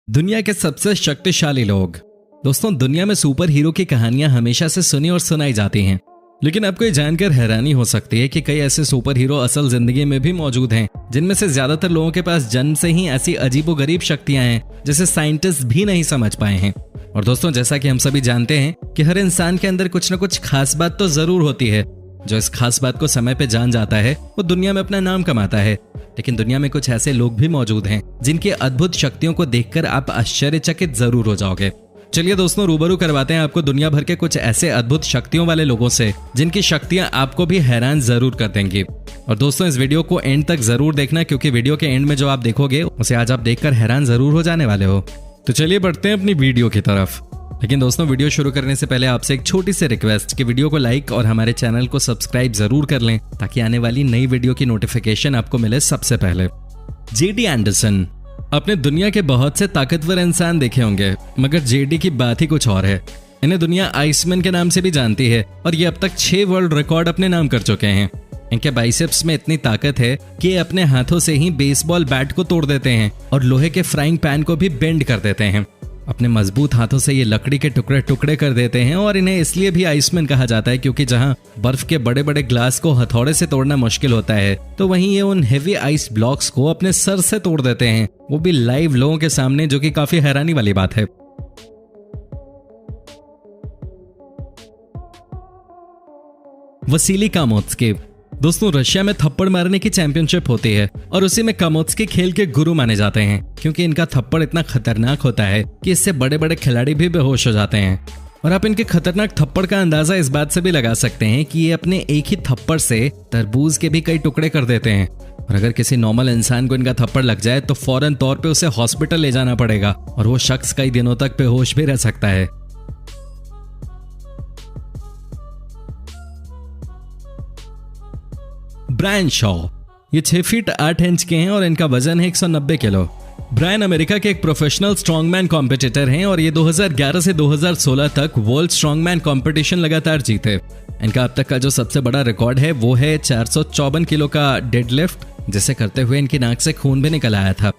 दुनिया के सबसे शक्तिशाली लोग। दोस्तों, दुनिया में सुपर हीरो की कहानियां हमेशा से सुनी और सुनाई जाती हैं, लेकिन आपको ये जानकर हैरानी हो सकती है कि कई ऐसे सुपर हीरो असल जिंदगी में भी मौजूद हैं, जिनमें से ज्यादातर लोगों के पास जन्म से ही ऐसी अजीबोगरीब शक्तियां हैं जिसे साइंटिस्ट भी नहीं समझ पाए हैं। और दोस्तों, जैसा कि हम सभी जानते हैं कि हर इंसान के अंदर कुछ न कुछ खास बात तो जरूर होती है। जो इस खास बात को समय पे जान जाता है वो दुनिया में अपना नाम कमाता है। लेकिन दुनिया में कुछ ऐसे लोग भी मौजूद हैं जिनकी अद्भुत शक्तियों को देखकर आप आश्चर्यचकित जरूर हो जाओगे। चलिए दोस्तों, रूबरू करवाते हैं आपको दुनिया भर के कुछ ऐसे अद्भुत शक्तियों वाले लोगों से जिनकी शक्तियां आपको भी हैरान जरूर कर देंगी। और दोस्तों, इस वीडियो को एंड तक जरूर देखना, क्योंकि वीडियो के एंड में जो आप देखोगे उसे आज आप देखकर हैरान जरूर हो जाने वाले हो। तो चलिए बढ़ते हैं अपनी वीडियो की तरफ। लेकिन दोस्तों, वीडियो शुरू करने से पहले आपसे एक छोटी सी रिक्वेस्ट कि वीडियो को लाइक और हमारे चैनल को सब्सक्राइब जरूर कर लें, ताकि आने वाली नई वीडियो की नोटिफिकेशन आपको मिले सबसे पहले। JD Anderson. आपने दुनिया के बहुत से ताकतवर इंसान देखे होंगे, मगर जेडी की बात ही कुछ और है। इन्हें दुनिया आइसमैन के नाम से भी जानती है और ये अब तक 6 वर्ल्ड रिकॉर्ड अपने नाम कर चुके हैं। इनके बाइसेप्स में इतनी ताकत है कि ये अपने हाथों से ही बेसबॉल बैट को तोड़ देते हैं और लोहे के फ्राइंग पैन को भी बेंड कर देते हैं। अपने मजबूत हाथों से ये लकड़ी के टुकड़े टुकड़े कर देते हैं। और इन्हें इसलिए भी आइसमैन कहा जाता है क्योंकि जहां बर्फ के बड़े बड़े ग्लास को हथौड़े से तोड़ना मुश्किल होता है, तो वहीं ये उन हेवी आइस ब्लॉक्स को अपने सर से तोड़ देते हैं, वो भी लाइव लोगों के सामने, जो कि काफी हैरानी वाली बात है। वसीली कामोत्स्की। दोस्तों, रशिया में थप्पड़ मारने की चैंपियनशिप होती है और उसी में कामोत्स्की खेल के गुरु माने जाते हैं, क्योंकि इनका थप्पड़ इतना खतरनाक होता है कि इससे बड़े बड़े खिलाड़ी भी बेहोश हो जाते हैं। और आप इनके खतरनाक थप्पड़ का अंदाजा इस बात से भी लगा सकते हैं कि ये अपने एक ही थप्पड़ से तरबूज के भी कई टुकड़े कर देते हैं। और अगर किसी नॉर्मल इंसान को इनका थप्पड़ लग जाए तो फौरन तौर पे उसे हॉस्पिटल ले जाना पड़ेगा और वो शख्स कई दिनों तक बेहोश भी रह सकता है। ब्रायन शॉ। ये 6 फीट 8 इंच के हैं और इनका वजन है 190 किलो। ब्रायन अमेरिका के एक प्रोफेशनल स्ट्रॉन्गमैन कॉम्पिटिटर हैं और ये 2011 से 2016 तक वर्ल्ड स्ट्रॉन्गमैन कंपटीशन लगातार जीते। इनका अब तक का जो सबसे बड़ा रिकॉर्ड है वो है 454 किलो का डेडलिफ्ट, जिसे करते हुए इनकी नाक से खून भी निकल आया था।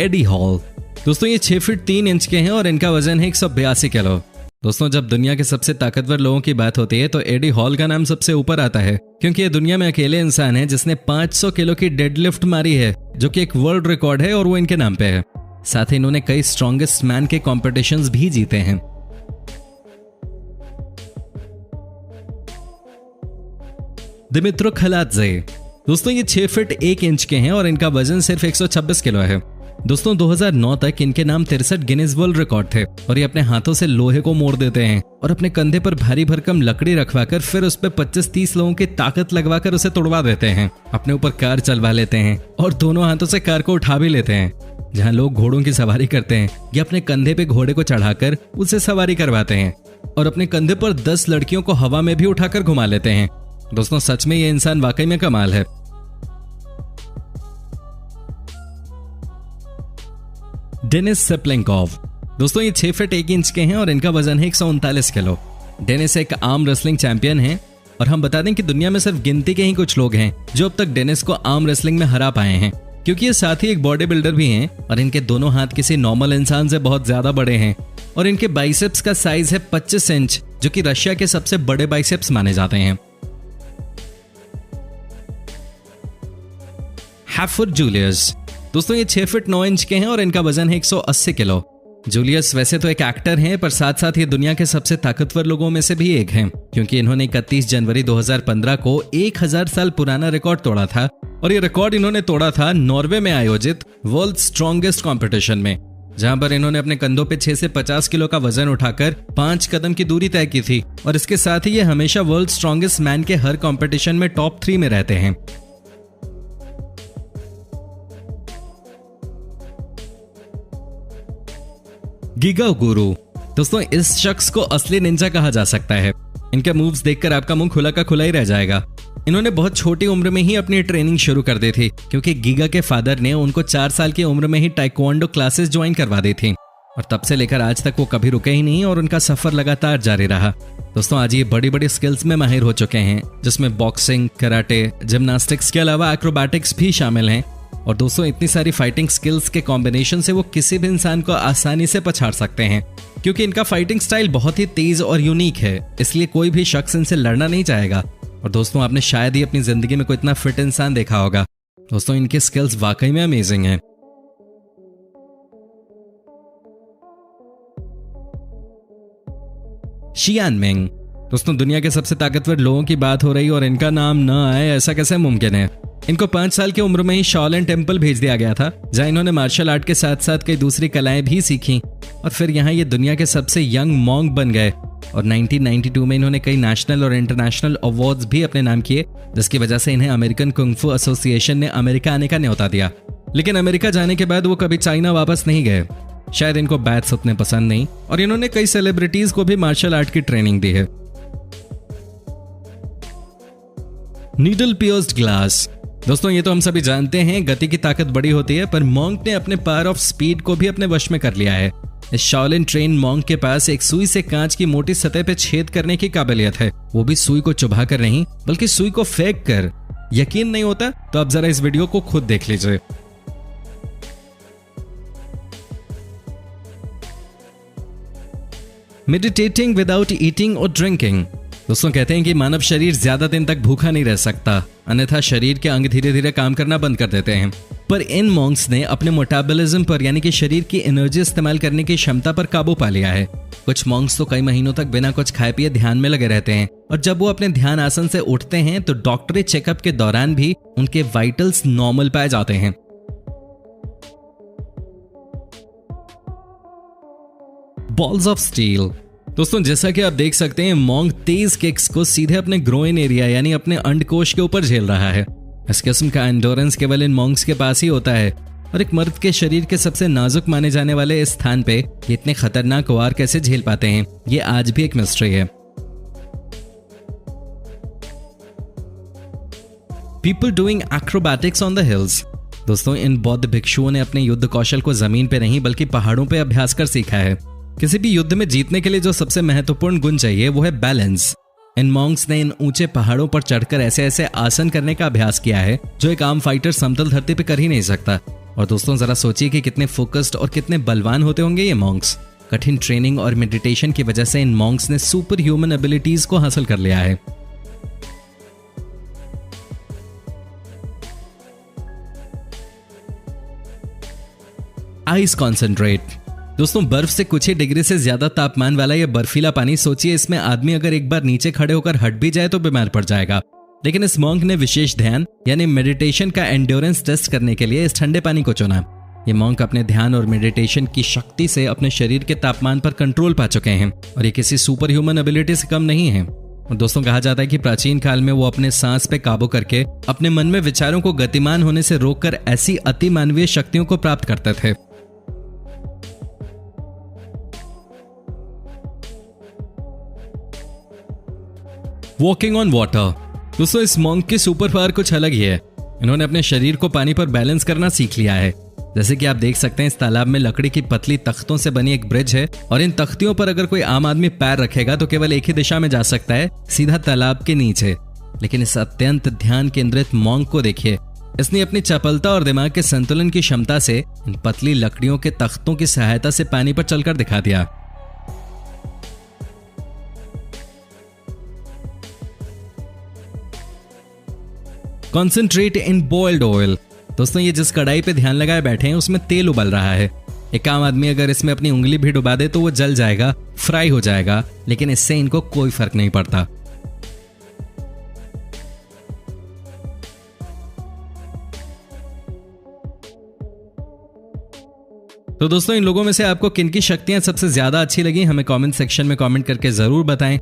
Eddie Hall. दोस्तों, ये 6 फीट 3 इंच के हैं और इनका वजन है 182 किलो। दोस्तों, जब दुनिया के सबसे ताकतवर लोगों की बात होती है तो एडी हॉल का नाम सबसे ऊपर आता है, क्योंकि ये दुनिया में अकेले इंसान है जिसने 500 किलो की डेडलिफ्ट मारी है, जो कि एक वर्ल्ड रिकॉर्ड है और वो इनके नाम पे है। साथ ही इन्होंने कई स्ट्रॉन्गेस्ट मैन के कॉम्पिटिशंस भी जीते हैं। दिमित्रो खलात्जे। दोस्तों, ये 6 फीट 1 इंच के हैं और इनका वजन सिर्फ 126 किलो है। दोस्तों, 2009 तक इनके नाम 63 गिनीज वर्ल्ड रिकॉर्ड थे और ये अपने हाथों से लोहे को मोड़ देते हैं और अपने कंधे पर भारी भरकम लकड़ी रखवाकर फिर उस पर 25-30 लोगों की ताकत लगवाकर उसे तोड़वा देते हैं। अपने ऊपर कार चलवा लेते हैं और दोनों हाथों से कार को उठा भी लेते हैं। जहां लोग घोड़ों की सवारी करते हैं, ये अपने कंधे पे घोड़े को चढ़ाकर उसे सवारी करवाते हैं और अपने कंधे पर 10 लड़कियों को हवा में भी उठाकर घुमा लेते हैं। दोस्तों, सच में ये इंसान वाकई में कमाल है। डेनिस सेप्लेंकोव। दोस्तों, ये 6 फीट 1 इंच के हैं और इनका वजन है 139 किलो। डेनिस एक आर्म रेसलिंग चैंपियन हैं और हम बता दें कि दुनिया में सिर्फ गिनती के ही कुछ लोग हैं जो अब तक डेनिस को आर्म रेसलिंग में हरा पाए हैं, क्योंकि ये साथ ही एक बॉडी बिल्डर भी हैं और इनके दोनों हाथ किसी नॉर्मल इंसान से बहुत ज्यादा बड़े हैं और इनके बाइसेप्स का साइज है 25 इंच, जो कि रशिया के सबसे बड़े बाइसेप्स माने जाते हैं। हैफुर जूलियस। दोस्तों, ये 6 फीट 9 इंच के हैं और इनका वजन है 180 किलो। जूलियस वैसे तो एक एक्टर हैं, पर साथ साथ ये दुनिया के सबसे ताकतवर लोगों में से भी एक हैं, क्योंकि इन्होंने 31 जनवरी 2015 को 1000 साल पुराना रिकॉर्ड तोड़ा था और ये रिकॉर्ड इन्होंने तोड़ा था नॉर्वे में आयोजित वर्ल्ड स्ट्रॉन्गेस्ट कॉम्पिटिशन में, जहां पर इन्होंने अपने कंधों पे 6 से 50 किलो का वजन उठाकर 5 कदम की दूरी तय की थी। और इसके साथ ही ये हमेशा वर्ल्ड स्ट्रॉन्गेस्ट मैन के हर कॉम्पिटिशन में टॉप 3 में रहते हैं। गिगा गुरु। दोस्तों, इस शख्स को असली निंजा कहा जा सकता है। इनके मूव्स देखकर आपका मुंह खुला का खुला ही रह जाएगा। इन्होंने बहुत छोटी उम्र में ही अपनी ट्रेनिंग शुरू कर दी थी, क्योंकि गिगा के फादर ने उनको 4 साल की उम्र में ही टाइक्वांडो क्लासेस ज्वाइन करवा दी थी और तब से लेकर आज तक वो कभी रुके ही नहीं और उनका सफर लगातार जारी रहा। दोस्तों, आज ये बड़ी बड़ी स्किल्स में माहिर हो चुके हैं, जिसमें बॉक्सिंग, कराटे, जिम्नास्टिक्स के अलावा एक्रोबैटिक्स भी शामिल हैं और दोस्तों इतनी सारी फाइटिंग स्किल्स के कॉम्बिनेशन से वो किसी भी इंसान को आसानी से पछाड़ सकते हैं, क्योंकि इनका फाइटिंग स्टाइल बहुत ही तेज और यूनिक है, इसलिए कोई भी शख्स इनसे लड़ना नहीं चाहेगा। और दोस्तों आपने शायद ही अपनी जिंदगी में कोई इतना फिट इंसान देखा होगा। दोस्तों इनके स्किल्स वाकई में अमेजिंग हैं। शियान मिंग। दोस्तों दुनिया के सबसे ताकतवर लोगों की बात हो रही और इनका नाम न आए ऐसा कैसे मुमकिन है। इनको 5 साल की उम्र में ही शाओलिन टेम्पल भेज दिया गया था, जहां इन्होंने मार्शल आर्ट के साथ साथ कई दूसरी कलाएं भी सीखी और फिर यहाँ ये दुनिया के सबसे यंग मॉन्क बन गए। और 1992 में इन्होंने कई नेशनल और इंटरनेशनल अवार्ड्स भी अपने नाम किए, जिसकी वजह से इन्हें अमेरिकन कुंग-फू एसोसिएशन ने अमेरिका आने का न्योता दिया। लेकिन अमेरिका जाने के बाद वो कभी चाइना वापस नहीं गए। शायद इनको बैट्स उतने पसंद नहीं और इन्होंने कई सेलिब्रिटीज को भी मार्शल आर्ट की ट्रेनिंग दी है। Needle pierced glass. दोस्तों ये तो हम सभी जानते हैं गति की ताकत बड़ी होती है, पर मॉन्क ने अपने पावर ऑफ स्पीड को भी अपने वश में कर लिया है। इस शाओलिन ट्रेन मॉन्क के पास एक सुई से कांच की मोटी सतह पे छेद करने की काबिलियत है, वो भी सुई को चुभा कर नहीं बल्कि सुई को फेंक कर। यकीन नहीं होता तो आप जरा इस वीडियो को खुद देख लीजिए। मेडिटेटिंग विदाउट ईटिंग और ड्रिंकिंग। दोस्तों कहते हैं कि मानव शरीर ज्यादा दिन तक भूखा नहीं रह सकता, अन्यथा शरीर के अंग धीरे धीरे काम करना बंद कर देते हैं। पर इन मॉन्क्स ने अपने मेटाबॉलिज्म पर यानी कि शरीर की एनर्जी इस्तेमाल करने की क्षमता पर काबू पा लिया है। कुछ मॉन्क्स तो कई महीनों तक बिना कुछ खाए पिए ध्यान में लगे रहते हैं और जब वो अपने ध्यान आसन से उठते हैं तो डॉक्टरी चेकअप के दौरान भी उनके वाइटल्स नॉर्मल पाए जाते हैं। Balls of steel. दोस्तों जैसा कि आप देख सकते हैं मॉन्क तेज किक्स को सीधे अपने ग्रोइन एरिया यानी अपने अंडकोश के ऊपर झेल रहा है। इस किस्म का एंडोरेंस केवल इन मॉन्क्स के पास ही होता है और एक मर्द के शरीर के सबसे नाजुक माने जाने वाले इस स्थान पे ये इतने खतरनाक वार कैसे झेल पाते हैं, ये आज भी एक मिस्ट्री है। People doing acrobatics on the hills. दोस्तों इन बौद्ध भिक्षुओं ने अपने युद्ध कौशल को जमीन पे नहीं बल्कि पहाड़ों पे अभ्यास कर सीखा है। किसी भी युद्ध में जीतने के लिए जो सबसे महत्वपूर्ण गुण चाहिए वो है बैलेंस। इन मॉन्क्स ने इन ऊंचे पहाड़ों पर चढ़कर ऐसे ऐसे आसन करने का अभ्यास किया है जो एक आम फाइटर समतल धरती पे कर ही नहीं सकता। और दोस्तों जरा सोचिए कि कितने फोकस्ड और कितने बलवान होते होंगे ये मॉन्क्स। कठिन ट्रेनिंग और मेडिटेशन की वजह से इन मॉन्क्स ने सुपर ह्यूमन एबिलिटीज को हासिल कर लिया है। Ice concentrate. दोस्तों बर्फ से कुछ ही डिग्री से ज्यादा तापमान वाला यह बर्फीला पानी, सोचिए इसमें आदमी अगर एक बार नीचे खड़े होकर हट भी जाए तो बीमार पड़ जाएगा। लेकिन इस मॉन्क ने विशेष ध्यान यानी मेडिटेशन का एंड्योरेंस टेस्ट करने के लिए इस ठंडे पानी को चुना। ये मॉन्क अपने ध्यान और मेडिटेशन की शक्ति से अपने शरीर के तापमान पर कंट्रोल पा चुके हैं और ये किसी सुपर ह्यूमन एबिलिटी से कम नहीं है। और दोस्तों कहा जाता है कि प्राचीन काल में वो अपने सांस पे काबू करके अपने मन में विचारों को गतिमान होने से रोककर ऐसी अति मानवीय शक्तियों को प्राप्त करते थे। Walking on water. दोस्तों इस मॉन्क की सुपर पावर कुछ अलग ही है। इन्होंने अपने शरीर को पानी पर बैलेंस करना सीख लिया है। जैसे कि आप देख सकते हैं इस तालाब में लकड़ी की पतली तख्तों से बनी एक ब्रिज है और इन तख्तियों पर अगर कोई आम आदमी पैर रखेगा तो केवल एक ही दिशा में जा सकता है, सीधा तालाब के नीचे। लेकिन इस अत्यंत ध्यान केंद्रित मॉन्क को देखिए, इसने अपनी चपलता और दिमाग के संतुलन की क्षमता से इन पतली लकड़ियों के तख्तों की सहायता से पानी पर चलकर दिखा दिया। Concentrate in boiled oil. दोस्तों ये जिस कढ़ाई पे ध्यान लगाए बैठे हैं उसमें तेल उबल रहा है। एक आम आदमी अगर इसमें अपनी उंगली भी डुबा दे तो वो जल जाएगा, फ्राई हो जाएगा, लेकिन इससे इनको कोई फर्क नहीं पड़ता। तो दोस्तों इन लोगों में से आपको किनकी शक्तियां सबसे ज्यादा अच्छी लगी हमें कमेंट सेक्शन में कमेंट करके जरूर बताएं।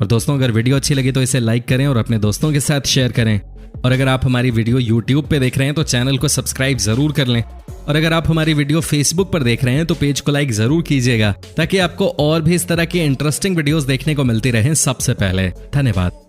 और दोस्तों अगर वीडियो अच्छी लगी तो इसे लाइक करें और अपने दोस्तों के साथ शेयर करें। और अगर आप हमारी वीडियो YouTube पे देख रहे हैं तो चैनल को सब्सक्राइब जरूर कर लें। और अगर आप हमारी वीडियो Facebook पर देख रहे हैं तो पेज को लाइक जरूर कीजिएगा ताकि आपको और भी इस तरह की इंटरेस्टिंग वीडियोस देखने को मिलती रहें सबसे पहले। धन्यवाद।